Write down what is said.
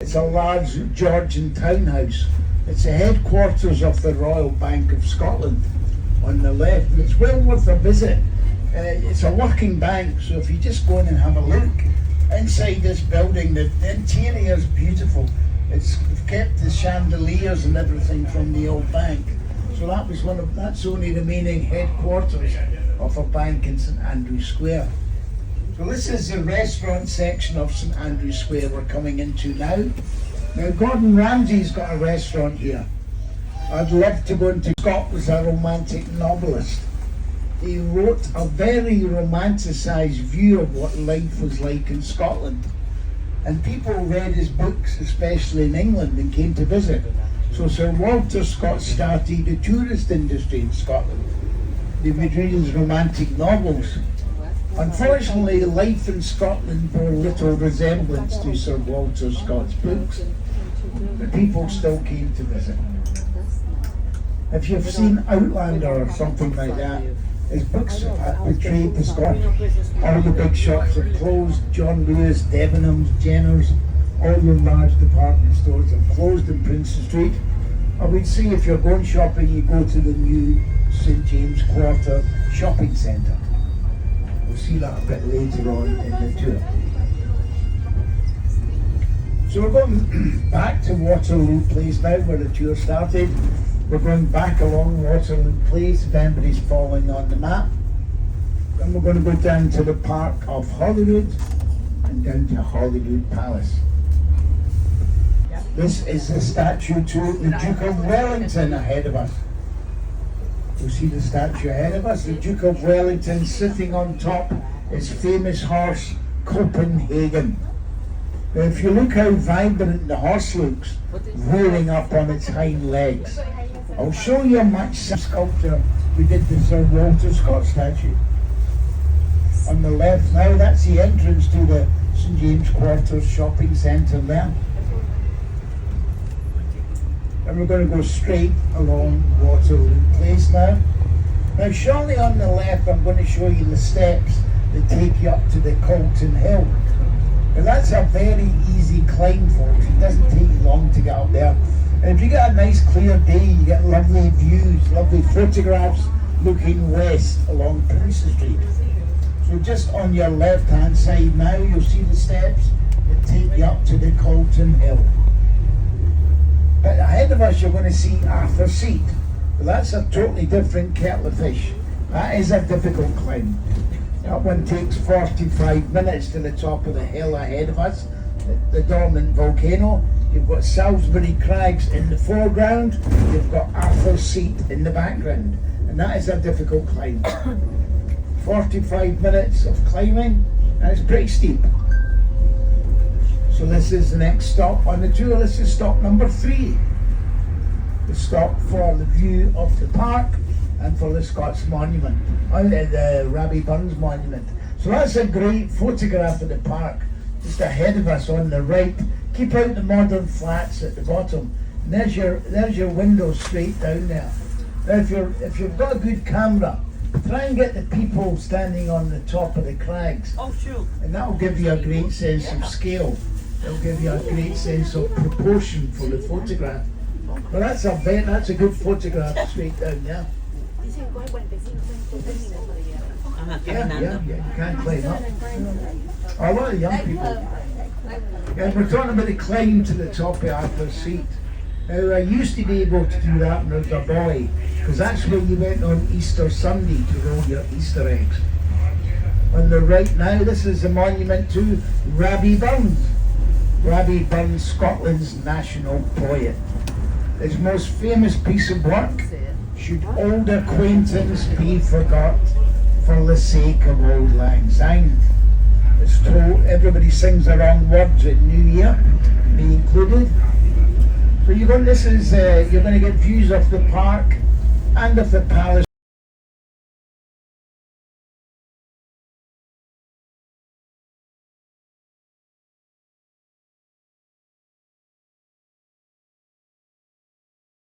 It's a large Georgian townhouse. It's the headquarters of the Royal Bank of Scotland on the left. It's well worth a visit. It's a working bank, so if you just go in and have a look inside this building, the interior is beautiful. We've kept the chandeliers and everything from the old bank. So that's only remaining headquarters of a bank in St Andrews Square. So this is the restaurant section of St Andrews Square we're coming into now. Now Gordon Ramsay's got a restaurant here. I'd love to go into. Scott was a romantic novelist. He wrote a very romanticised view of what life was like in Scotland. And people read his books, especially in England, and came to visit. So Sir Walter Scott started the tourist industry in Scotland. They would read his romantic novels. Unfortunately, life in Scotland bore little resemblance to Sir Walter Scott's books, but people still came to visit. If you've seen Outlander or something like that, his books portrayed the Scotland. All the big shops have closed. John Lewis, Debenhams, Jenner's, all your large department stores have closed in Princes Street. I would say if you're going shopping, you go to the new St James Quarter shopping centre. We'll see that a bit later on in the tour. So we're going back to Waterloo Place now, where the tour started. We're going back along Waterloo Place, if anybody's following on the map. Then we're going to go down to the Park of Holyrood and down to Holyrood Palace. This is the statue to the Duke of Wellington ahead of us. You see the statue ahead of us, the Duke of Wellington sitting on top his famous horse, Copenhagen. Now if you look how vibrant the horse looks, rearing up on its hind legs. I'll show you a much sculpture we did the Sir Walter Scott statue. On the left now, that's the entrance to the St James Quarters shopping centre there. And we're going to go straight along Waterloo Place now. Now shortly on the left I'm going to show you the steps that take you up to the Colton Hill. Now that's a very easy climb, folks. It doesn't take you long to get up there. And if you get a nice clear day, you get lovely views, lovely photographs looking west along Princes Street. So just on your left hand side now you'll see the steps that take you up to the Colton Hill. But ahead of us you're going to see Arthur's Seat. But that's a totally different kettle of fish. That is a difficult climb. That one takes 45 minutes to the top of the hill ahead of us, the dormant volcano. You've got Salisbury Crags in the foreground, you've got Arthur's Seat in the background. And that is a difficult climb. 45 minutes of climbing, and it's pretty steep. So this is the next stop on the tour. This is stop number 3. The stop for the view of the park and for the Scots Monument, the Rabbie Burns Monument. So that's a great photograph of the park just ahead of us on the right. Keep out the modern flats at the bottom. And there's your window straight down there. Now if you've got a good camera, try and get the people standing on the top of the crags. Oh, sure. And that will give you a great sense of scale. It'll give you a great sense of proportion for the photograph. But that's a good photograph straight down there. Yeah, you can't climb up. A lot of young people. Yeah, we're talking about the climb to the top of Arthur's Seat. Now I used to be able to do that when I was a boy, because that's where you went on Easter Sunday to roll your Easter eggs. On the right now, this is a monument to Rabbie Burns. Rabbie Burns, Scotland's national poet. His most famous piece of work, Should Old Acquaintance Be Forgot for the Sake of Auld Lang Syne. It's told everybody sings the wrong words at New Year, me included. So you're going to get views of the park and of the palace.